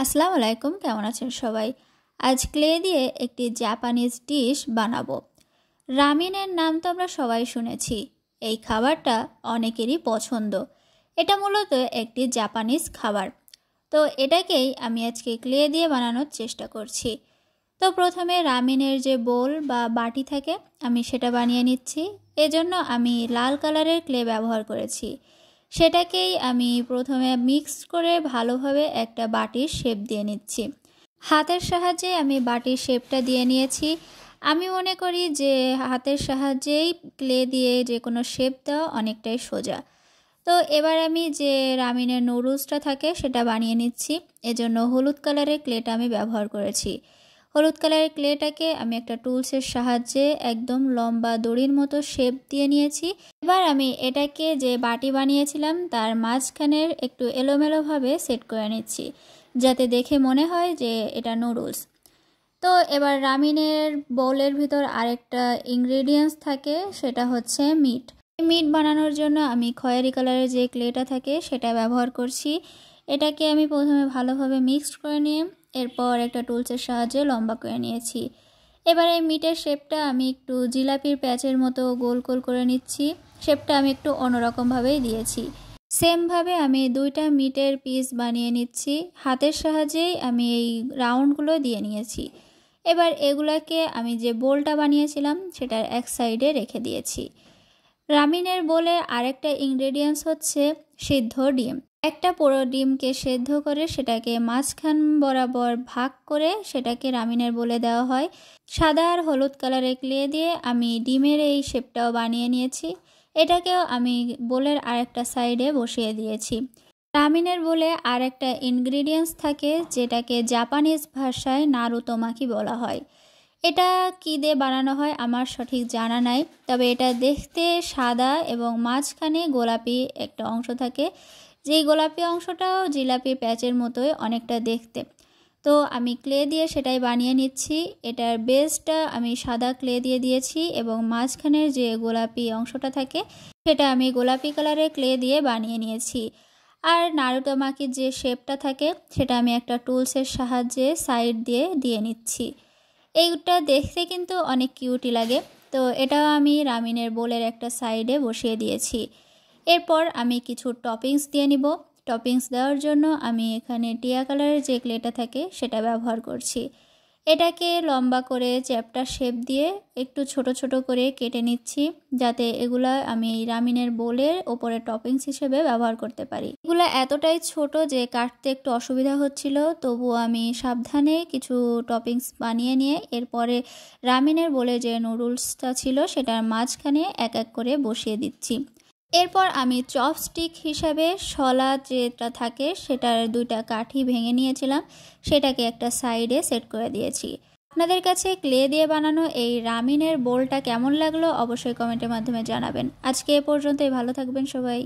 আসসালামু আলাইকুম, কেমন আছেন সবাই? আজ ক্লে দিয়ে একটি জাপানিজ ডিশ বানাবো। রামেনের নাম তো আমরা সবাই শুনেছি। এই খাবারটা অনেকেরই পছন্দ। এটা মূলত একটি জাপানিজ খাবার। তো এটাকেই আমি আজকে ক্লে দিয়ে বানানোর চেষ্টা করছি। তো প্রথমে রামেনের যে বোল বা বাটি থাকে আমি সেটা বানিয়ে নিচ্ছি। এজন্য আমি লাল কালারের ক্লে ব্যবহার করেছি। সেটাকেই আমি প্রথমে মিক্স করে ভালোভাবে একটা বাটির শেপ দিয়ে নিচ্ছি। হাতের সাহায্যে আমি বাটির শেপটা দিয়ে নিয়েছি। আমি মনে করি যে হাতের সাহায্যেই ক্লে দিয়ে যে কোনো শেপ দেওয়া অনেকটাই সোজা। তো এবার আমি যে রামেনের নুডলসটা থাকে সেটা বানিয়ে নিচ্ছি। এজন্য হলুদ কালারের ক্লেটা আমি ব্যবহার করেছি। হলুদ কালারের ক্লেটাকে আমি একটা টুলসের সাহায্যে একদম লম্বা দড়ির মতো শেপ দিয়ে নিয়েছি। এবার আমি এটাকে যে বাটি বানিয়েছিলাম তার মাঝখানের একটু এলোমেলোভাবে সেট করে নিচ্ছি, যাতে দেখে মনে হয় যে এটা নুডলস। তো এবার রামেনের বোলের ভিতর আরেকটা ইনগ্রেডিয়েন্টস থাকে, সেটা হচ্ছে মিট। মিট বানানোর জন্য আমি খয়েরি কালারের যে ক্লেটা থাকে সেটা ব্যবহার করছি। এটাকে আমি প্রথমে ভালোভাবে মিক্সড করে নিয়ে এরপর একটা টুলসের সাহায্যে লম্বা করে নিয়েছি। এবার এই মিটের শেপটা আমি একটু জিলাপির প্যাচের মতো গোল গোল করে নিচ্ছি। শেপটা আমি একটু অন্যরকমভাবেই দিয়েছি। সেমভাবে আমি দুইটা মিটের পিস বানিয়ে নিচ্ছি। হাতের সাহায্যেই আমি এই রাউন্ডগুলো দিয়ে নিয়েছি। এবার এগুলাকে আমি যে বোলটা বানিয়েছিলাম সেটার এক সাইডে রেখে দিয়েছি। রামেনের বোলে আরেকটা ইনগ্রেডিয়েন্টস হচ্ছে সিদ্ধ ডিম। একটা পুরো ডিমকে সেদ্ধ করে সেটাকে মাঝখান বরাবর ভাগ করে সেটাকে রামেনের বোলে দেওয়া হয়। সাদা আর হলুদ কালারের ক্লে দিয়ে আমি ডিমের এই শেপটাও বানিয়ে নিয়েছি। এটাকেও আমি বোলের আরেকটা সাইডে বসিয়ে দিয়েছি। রামেনের বোলে আরেকটা ইনগ্রেডিয়েন্টস থাকে যেটাকে জাপানিজ ভাষায় নারুতোমাকি বলা হয়। এটা কী দিয়ে বানানো হয় আমার সঠিক জানা নাই, তবে এটা দেখতে সাদা এবং মাঝখানে গোলাপি একটা অংশ থাকে, যেই গোলাপি অংশটাও জিলাপি প্যাচের মতোই অনেকটা দেখতে। তো আমি ক্লে দিয়ে সেটাই বানিয়ে নিচ্ছি। এটার বেসটা আমি সাদা ক্লে দিয়ে দিয়েছি এবং মাঝখানের যে গোলাপি অংশটা থাকে সেটা আমি গোলাপি কালারের ক্লে দিয়ে বানিয়ে নিয়েছি। আর নারুতোমাকির যে শেপটা থাকে সেটা আমি একটা টুলসের সাহায্যে সাইড দিয়ে দিয়ে নিচ্ছি। এইটা দেখতে কিন্তু অনেক কিউটি লাগে। তো এটাও আমি রামেনের বোলের একটা সাইডে বসিয়ে দিয়েছি। এরপর আমি কিছু টপিংস দিয়ে নিব। টপিংস দেওয়ার জন্য আমি এখানে টিয়া কালারের যে ক্লেটা থাকে সেটা ব্যবহার করছি। এটাকে লম্বা করে চ্যাপ্টা শেপ দিয়ে একটু ছোট ছোট করে কেটে নিচ্ছি, যাতে এগুলা আমি রামেনের বোলের ওপরে টপিংস হিসেবে ব্যবহার করতে পারি। এগুলো এতটাই ছোট যে কাটতে একটু অসুবিধা হচ্ছিল, তবুও আমি সাবধানে কিছু টপিংস বানিয়ে নিয়ে এরপরে রামেনের বোলে যে নুডলসটা ছিল সেটার মাঝখানে এক এক করে বসিয়ে দিচ্ছি। এরপর আমি চপস্টিক হিসাবে শলা যেটা থাকে সেটার দুইটা কাঠি ভেঙে নিয়েছিলাম, সেটাকে একটা সাইডে সেট করে দিয়েছি। আপনাদের কাছে ক্লে দিয়ে বানানো এই রামেনের বোলটা কেমন লাগলো অবশ্যই কমেন্টের মাধ্যমে জানাবেন। আজকে এ পর্যন্তই, ভালো থাকবেন সবাই।